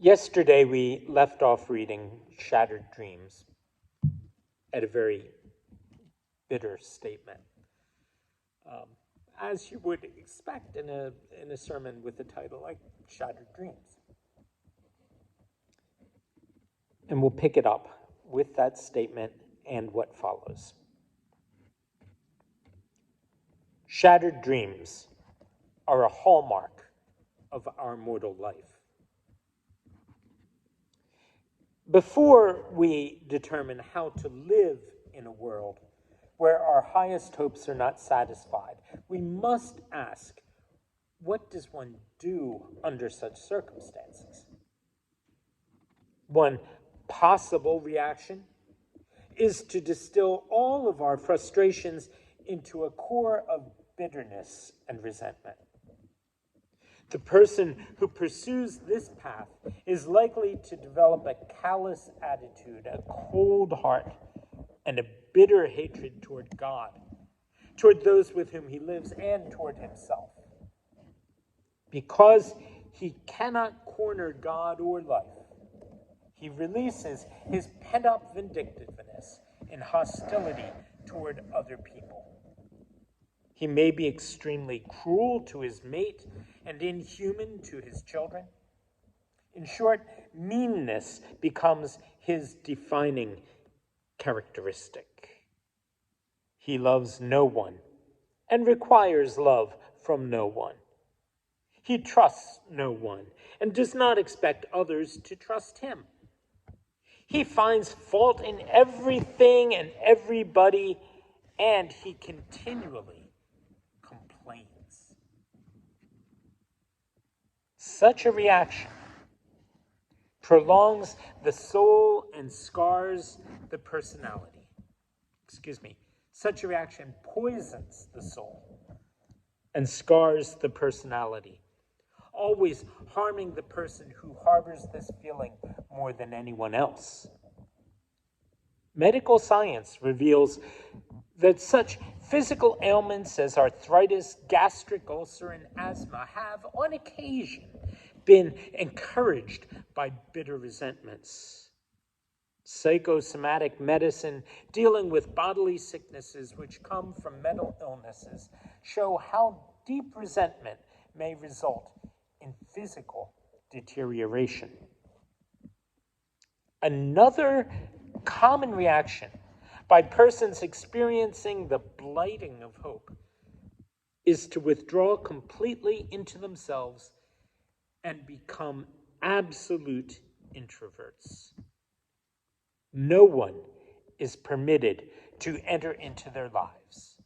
Yesterday we left off reading Shattered Dreams at a very bitter statement, as you would expect in a sermon with a title like Shattered Dreams. And we'll pick it up with that statement and what follows. Shattered dreams are a hallmark of our mortal life. Before we determine how to live in a world where our highest hopes are not satisfied, we must ask, what does one do under such circumstances? One possible reaction is to distill all of our frustrations into a core of bitterness and resentment. The person who pursues this path is likely to develop a callous attitude, a cold heart, and a bitter hatred toward God, toward those with whom he lives, and toward himself. Because he cannot corner God or life, he releases his pent-up vindictiveness in hostility toward other people. He may be extremely cruel to his mate and inhuman to his children. In short, meanness becomes his defining characteristic. He loves no one and requires love from no one. He trusts no one and does not expect others to trust him. He finds fault in everything and everybody, and he continually complains. Such a reaction prolongs the soul and scars the personality. Such a reaction poisons the soul and scars the personality, always harming the person who harbors this feeling more than anyone else. Medical science reveals that such physical ailments as arthritis, gastric ulcer, and asthma have, on occasion, been encouraged by bitter resentments. Psychosomatic medicine, dealing with bodily sicknesses which come from mental illnesses, show how deep resentment may result in physical deterioration. Another common reaction by persons experiencing the blighting of hope is to withdraw completely into themselves and become absolute introverts. No one is permitted to enter into their lives,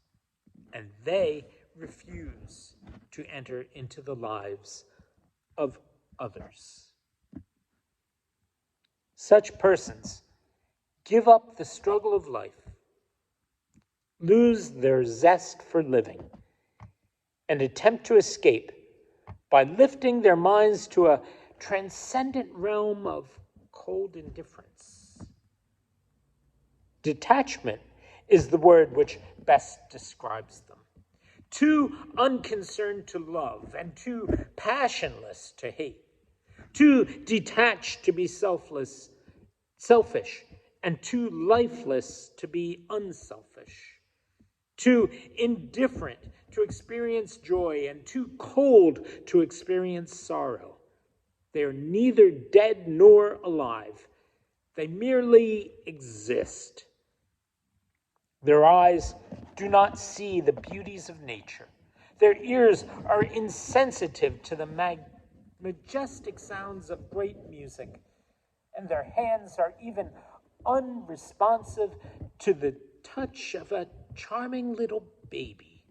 and they refuse to enter into the lives of others. Such persons give up the struggle of life, lose their zest for living, and attempt to escape by lifting their minds to a transcendent realm of cold indifference. Detachment is the word which best describes them. Too unconcerned to love and too passionless to hate. Too detached to be selfish, and too lifeless to be unselfish. Too indifferent to experience joy and too cold to experience sorrow. They are neither dead nor alive. They merely exist. Their eyes do not see the beauties of nature. Their ears are insensitive to the majestic sounds of great music, and their hands are even unresponsive to the touch of a charming little baby.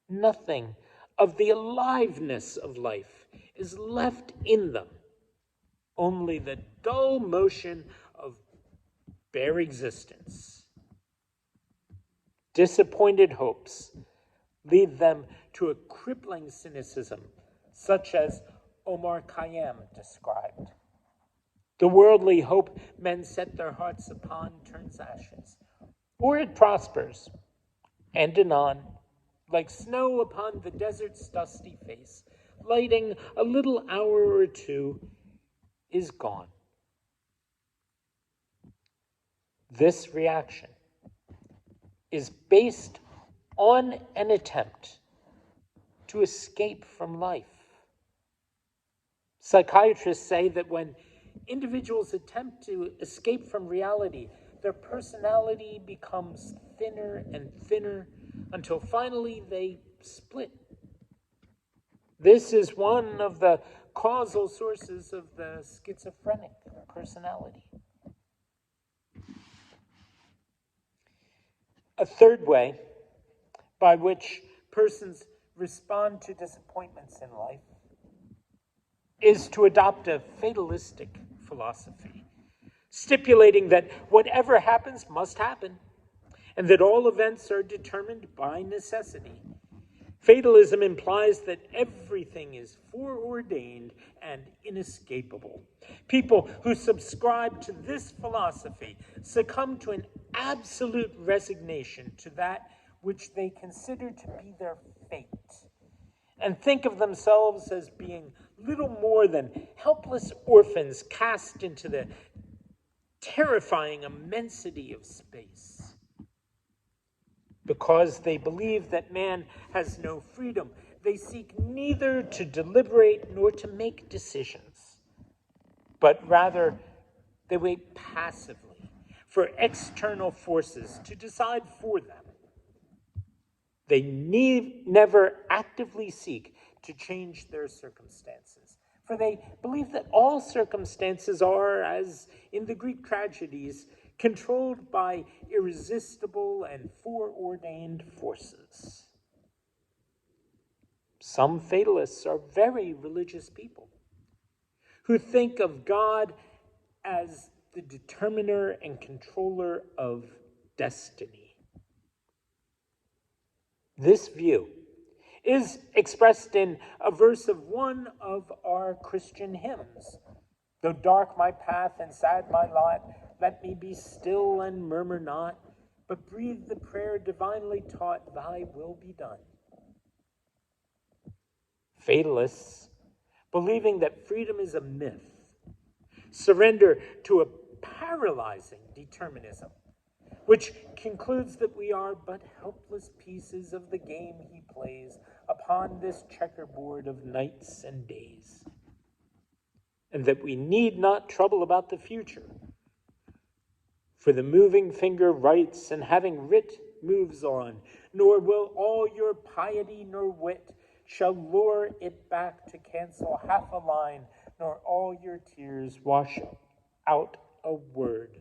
Nothing of the aliveness of life is left in them, only the dull motion of bare existence. Disappointed hopes lead them to a crippling cynicism, such as Omar Khayyam described. The worldly hope men set their hearts upon turns ashes, or it prospers, and anon, like snow upon the desert's dusty face, lighting a little hour or two, is gone. This reaction is based on an attempt to escape from life. Psychiatrists say that when individuals attempt to escape from reality, their personality becomes thinner and thinner until finally they split. This is one of the causal sources of the schizophrenic personality. A third way by which persons respond to disappointments in life is to adopt a fatalistic philosophy, stipulating that whatever happens must happen, and that all events are determined by necessity. Fatalism implies that everything is foreordained and inescapable. People who subscribe to this philosophy succumb to an absolute resignation to that which they consider to be their fate, and think of themselves as being little more than helpless orphans cast into the terrifying immensity of space. Because they believe that man has no freedom, they seek neither to deliberate nor to make decisions, but rather they wait passively for external forces to decide for them. They never actively seek to change their circumstances, for they believe that all circumstances are, as in the Greek tragedies, controlled by irresistible and foreordained forces. Some fatalists are very religious people who think of God as the determiner and controller of destiny. This view is expressed in a verse of one of our Christian hymns. Though dark my path and sad my lot, let me be still and murmur not, but breathe the prayer divinely taught, thy will be done. Fatalists, believing that freedom is a myth, surrender to a paralyzing determinism, which concludes that we are but helpless pieces of the game he plays upon this checkerboard of nights and days, and that we need not trouble about the future. For the moving finger writes, and having writ moves on, nor will all your piety nor wit shall lure it back to cancel half a line, nor all your tears wash out a word.